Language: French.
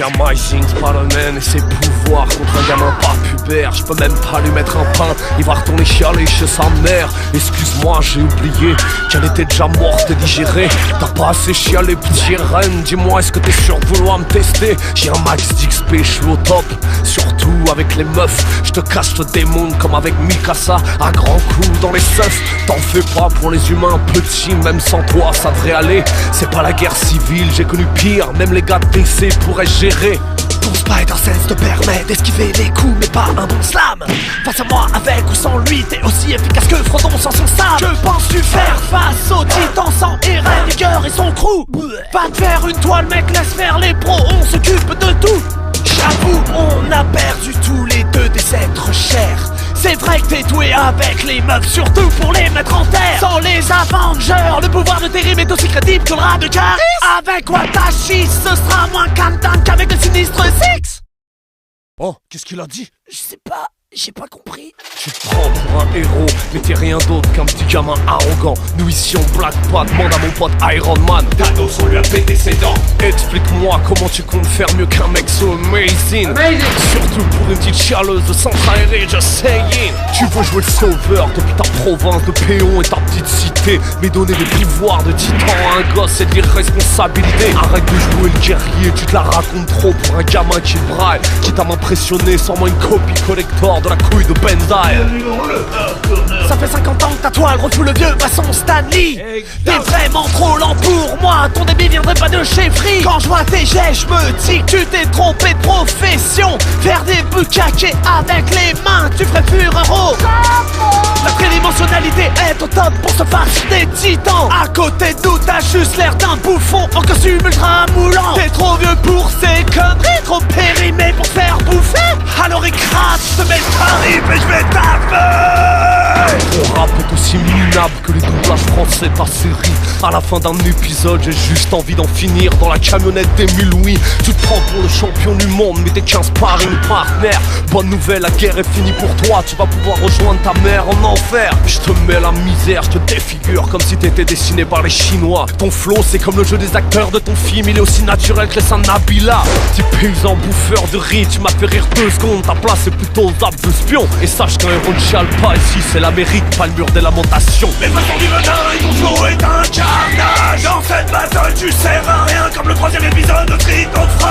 Amazing Spider-Man et ses pouvoirs contre un gamin pas pubère. Je peux même pas lui mettre un pain, il va retourner chialer chez sa mère. Excuse-moi, j'ai oublié qu'elle était déjà morte et digérée. T'as pas assez chialé, petit reine. Dis-moi, est-ce que t'es sûr de vouloir me tester? J'ai un max d'XP, je suis au top. Surtout avec les meufs, je te casse le démon comme avec Mikasa. À grands coups dans les seufs. T'en fais pas pour les humains petits, même sans toi ça devrait aller. C'est pas la guerre civile, j'ai connu pire. Même les gars de DC pourraient gérer. Ton Spider-Sense te permet d'esquiver les coups, mais pas un bon slam. Face à moi, avec ou sans lui, t'es aussi efficace que Frodon sans son sable. Que penses-tu faire face au titan sans Eren, Yeager et son crew? Va te faire une toile, mec, laisse faire les pros, on s'occupe de tout. J'avoue, on a perdu tous les deux des êtres chers. C'est vrai que t'es doué avec les meufs, surtout pour les mettre en terre. Sans les Avengers, le pouvoir de Terry est aussi crédible que le rat de Caris. Avec Watashi, ce sera moins cantan qu'avec le Sinistre Six. Oh, qu'est-ce qu'il a dit? Je sais pas, j'ai pas compris. Tu te prends pour un héros, mais t'es rien d'autre qu'un petit gamin arrogant. Nous ici on blague pas, demande à mon pote Iron Man. Thanos, on lui a pété ses dents. Explique-moi comment tu comptes faire mieux qu'un mec so amazing. Surtout pour une petite chialeuse de sens aéré, just saying. Tu veux jouer le sauveur depuis ta province de Péon et ta petite cité, mais donner des pouvoirs de titan à un gosse, c'est de l'irresponsabilité. Arrête de jouer le guerrier, tu te la racontes trop pour un gamin qui braille, quitte à m'impressionner sans moi une copie collector de la couille de Benzaï. Ça fait 50 ans que ta toile refoule le vieux façon Stanley. T'es vraiment trop lent pour moi, ton débit viendrait pas de chez Free. Quand je vois tes jets, je me dis que tu t'es trompé de profession. Faire des bukkake avec les mains, tu ferais fuir un ro. La tridimensionnalité est au top pour se faire des titans. À côté de nous, t'as juste l'air d'un bouffon en costume ultra moulant. T'es trop vieux pour ces conneries, trop périmé pour faire bouffer. Alors écrase, je te mets tarif et je vais taper. Ton rap est aussi minable que les doublages français de ta série. À la fin d'un épisode, j'ai juste envie d'en finir dans la camionnette d'Emile Louis. Tu te prends pour le champion du monde, mais t'es 15 sparring partner. Bonne nouvelle, la guerre est finie pour toi. Tu vas pouvoir rejoindre ta mère en enfer. Je te mets la misère, je te défigure comme si t'étais dessiné par les Chinois. Ton flow, c'est comme le jeu des acteurs de ton film, il est aussi naturel que les seins de Nabila. Petit paysan bouffeur de riz, tu m'as fait rire 2 secondes. Ta place est plutôt aux apps de spion. Et sache qu'un héros ne chiale pas ici, c'est l'Amérique, pas le mur des lamentations. Les façons du venin et ton flow est un carnage. Dans cette bataille tu sers à rien, comme le 3e épisode de Street of Rage.